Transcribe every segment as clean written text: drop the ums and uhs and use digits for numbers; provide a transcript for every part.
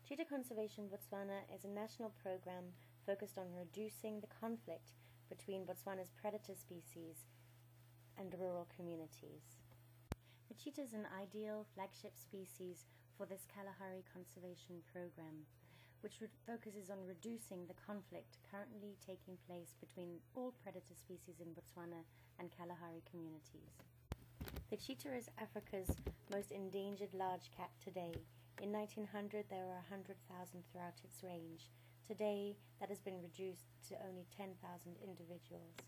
Cheetah Conservation Botswana is a national program focused on reducing the conflict between Botswana's predator species and rural communities. The cheetah is an ideal flagship species for this Kalahari conservation program, which focuses on reducing the conflict currently taking place between all predator species in Botswana and Kalahari communities. The cheetah is Africa's most endangered large cat today. In 1900, there were 100,000 throughout its range. Today, that has been reduced to only 10,000 individuals.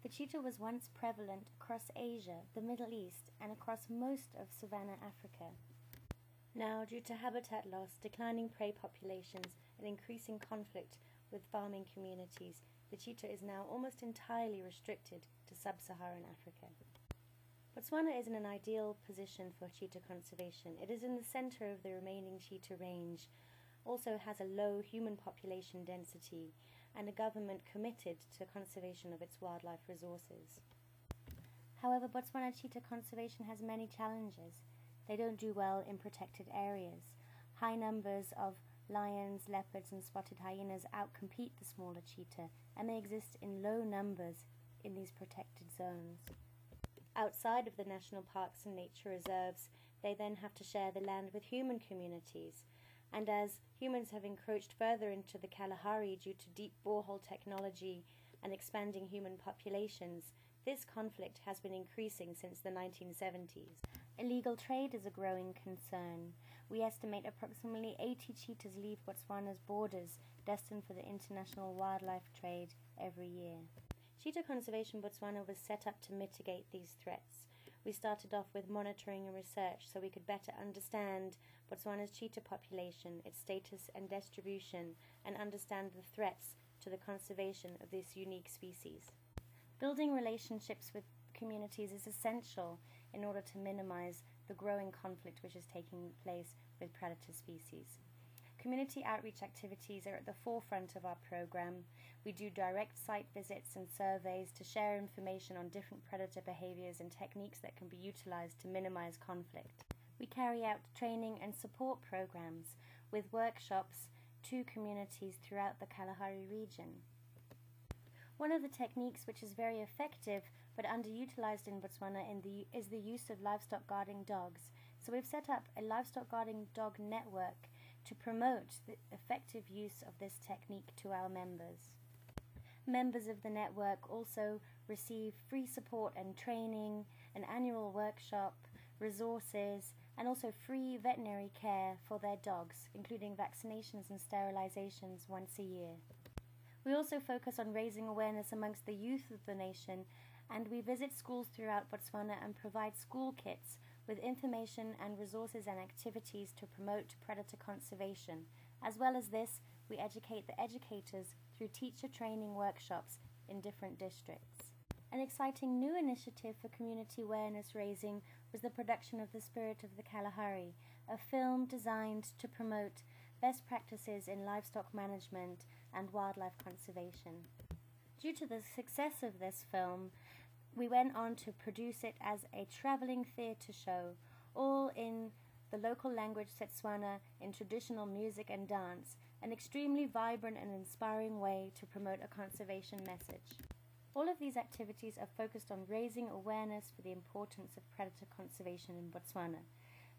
The cheetah was once prevalent across Asia, the Middle East, and across most of savanna Africa. Now, due to habitat loss, declining prey populations, and increasing conflict with farming communities, the cheetah is now almost entirely restricted to sub-Saharan Africa. Botswana is in an ideal position for cheetah conservation. It is in the center of the remaining cheetah range, also has a low human population density, and a government committed to conservation of its wildlife resources. However, Botswana cheetah conservation has many challenges. They don't do well in protected areas. High numbers of lions, leopards, and spotted hyenas outcompete the smaller cheetah, and they exist in low numbers in these protected zones. Outside of the national parks and nature reserves, they then have to share the land with human communities. And as humans have encroached further into the Kalahari due to deep borehole technology and expanding human populations, this conflict has been increasing since the 1970s. Illegal trade is a growing concern. We estimate approximately 80 cheetahs leave Botswana's borders, destined for the international wildlife trade every year. Cheetah Conservation Botswana was set up to mitigate these threats. We started off with monitoring and research so we could better understand Botswana's cheetah population, its status and distribution, and understand the threats to the conservation of this unique species. Building relationships with communities is essential in order to minimize the growing conflict which is taking place with predator species. Community outreach activities are at the forefront of our program. We do direct site visits and surveys to share information on different predator behaviors and techniques that can be utilized to minimize conflict. We carry out training and support programs with workshops to communities throughout the Kalahari region. One of the techniques which is very effective but underutilized in Botswana is the use of livestock guarding dogs. So we've set up a livestock guarding dog network to promote the effective use of this technique to our members. Members of the network also receive free support and training, an annual workshop, resources, and also free veterinary care for their dogs, including vaccinations and sterilizations once a year. We also focus on raising awareness amongst the youth of the nation, and we visit schools throughout Botswana and provide school kits with information and resources and activities to promote predator conservation. As well as this, we educate the educators through teacher training workshops in different districts. An exciting new initiative for community awareness raising was the production of The Spirit of the Kalahari, a film designed to promote best practices in livestock management and wildlife conservation. Due to the success of this film, we went on to produce it as a travelling theatre show, all in the local language Setswana, in traditional music and dance, an extremely vibrant and inspiring way to promote a conservation message. All of these activities are focused on raising awareness for the importance of predator conservation in Botswana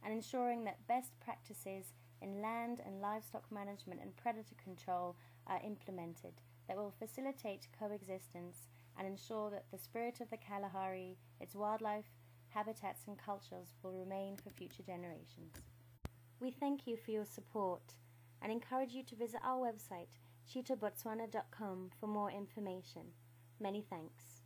and ensuring that best practices in land and livestock management and predator control are implemented that will facilitate coexistence and ensure that the spirit of the Kalahari, its wildlife, habitats and cultures will remain for future generations. We thank you for your support and encourage you to visit our website cheetahbotswana.com for more information. Many thanks.